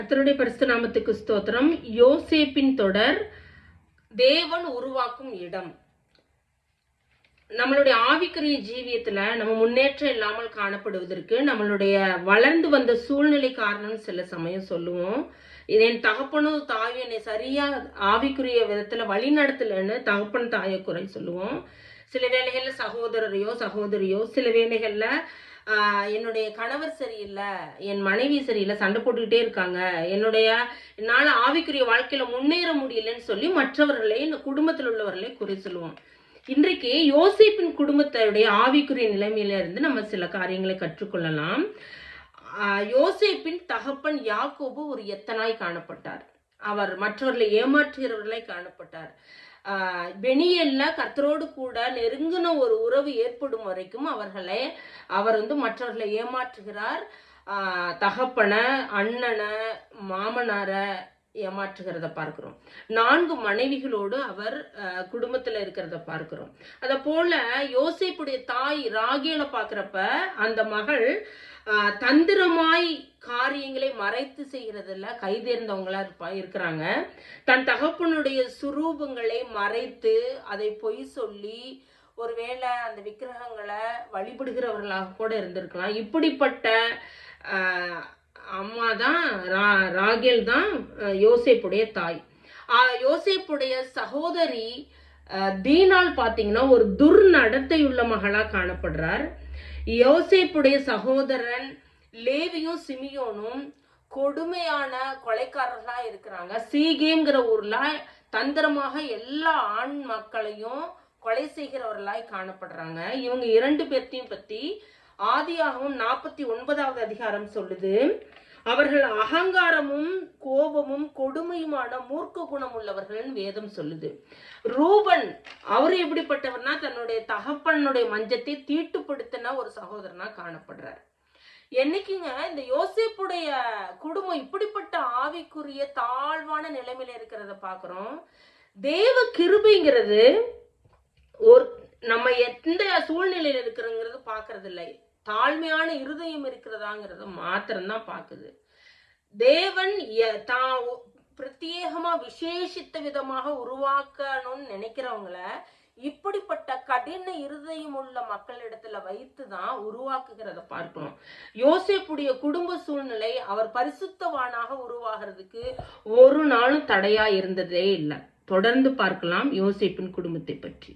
கர்த்தருடைய பரிசுத்த நாமத்துக்கு ஸ்தோத்திரம். யோசேப்பின் தொடர், தேவன் உருவாக்கும் இடம். நம்மளுடைய ஆவிக்குரிய ஜீவியத்துல நம்ம முன்னேற்றம் இல்லாமல் காணப்படுவதற்கு நம்மளுடைய வளர்ந்து வந்த சூழ்நிலை காரணம் சில சமயம் சொல்லுவோம். என் தகப்பனும் தாயும் என்னை சரியா ஆவிக்குரிய விதத்துல வழி நடத்தலன்னு தகப்பன் தாயை குறை சொல்லுவோம். சில வேளைகள்ல சகோதரியோ சில வேளைகள்ல என்னுடைய கணவர் சரியில்லை, என் மனைவி சரியில்லை, சண்டை போட்டுக்கிட்டே இருக்காங்க, என்னால ஆவிக்குரிய வாழ்க்கையில முன்னேற முடியலன்னு சொல்லி மற்றவர்களே குடும்பத்தில் உள்ளவர்களே குறை சொல்லுவோம். இன்றைக்கு யோசேப்பின் குடும்பத்துடைய ஆவிக்குரிய நிலைமையில இருந்து நம்ம சில காரியங்களை கற்றுக்கொள்ளலாம். யோசேப்பின் தகப்பன் யாக்கோபு ஒரு எத்தனாய் காணப்பட்டார். அவர் மற்றவர்களை ஏமாற்றுகிறவர்களாய் காணப்பட்டார். பெனியல்ல கர்த்தரோடு கூட நெருங்கின ஒரு உறவு ஏற்படும் வரைக்கும் அவர் மற்றவர்களை ஏமாற்றுகிறார். தகப்பன, அண்ணனை, மாமனார ஏமாற்றுகிறத பார்க்கிறோம். 4 மனைவிகளோடு அவர் குடும்பத்துல இருக்கிறத பார்க்கிறோம். அத போல யோசேப்புடைய தாய் ராகேலை பார்க்கிறப்ப அந்த மகள் தந்திரமாய் காரியங்களை மறைத்து செய்கிறதில்ல, கைதேர்ந்தவங்களா இருக்கிறாங்க. தன் தகப்பனுடைய சுரூபங்களை மறைத்து அதை பொய் சொல்லி ஒருவேளை அந்த விக்கிரகங்களை வழிபடுகிறவர்களாக கூட இருந்திருக்கலாம். இப்படிப்பட்ட அம்மா தான் ராகேல் தான் யோசேப்புடைய தாய். யோசேப்புடைய சகோதரி தீனாள் பார்த்தீங்கன்னா ஒரு துர்நடத்தையுள்ள மகளா காணப்படுறார். யோசேப்புடைய சகோதரன் லேவியும் சிமியோனும் கொடுமையான கொலைக்காரர்களா இருக்கிறாங்க. சீகேம்ங்கிற ஊர்ல தந்திரமாக எல்லா ஆண் மக்களையும் கொலை செய்கிறவர்களாய் காணப்படுறாங்க. இவங்க 2 பேர்த்தையும் பத்தி ஆதியாகமம் 49வது அதிகாரம் சொல்லுது. அவர்கள் அகங்காரமும் கோபமும் கொடுமையுமான மூர்க்க குணம் உள்ளவர்கள் வேதம் சொல்லுது. ரூபன் அவர் எப்படிப்பட்டவர்னா தன்னுடைய தகப்பனுடைய மஞ்சத்தை தீட்டுப்படுத்தின ஒரு சகோதரனா காணப்படுறார். என்னைக்குங்க இந்த யோசேப்புடைய குடும்பம் இப்படிப்பட்ட ஆவிக்குரிய தாழ்வான நிலைமையில இருக்கிறத பாக்குறோம். தேவ கிருபைங்கிறது நம்ம எந்த சூழ்நிலையில இருக்கிறோங்கிறது பாக்குறது இல்லை, தாழ்மையான இருதயம் இருக்கிறதாங்கிறத மாத்திரம்தான் பாக்குது. தேவன் பிரத்யேகமா விசேஷித்த விதமாக உருவாக்கணும்னு நினைக்கிறவங்கள இப்படிப்பட்ட கடின இருதயம் உள்ள மக்களிடத்துல வைத்துதான் உருவாக்குகிறத பார்க்கணும். யோசேப்புடைய குடும்ப சூழ்நிலை அவர் பரிசுத்தவானாக உருவாகிறதுக்கு ஒரு நாளும் தடையா இருந்ததே இல்லை. தொடர்ந்து பார்க்கலாம் யோசேப்பின் குடும்பத்தை பற்றி.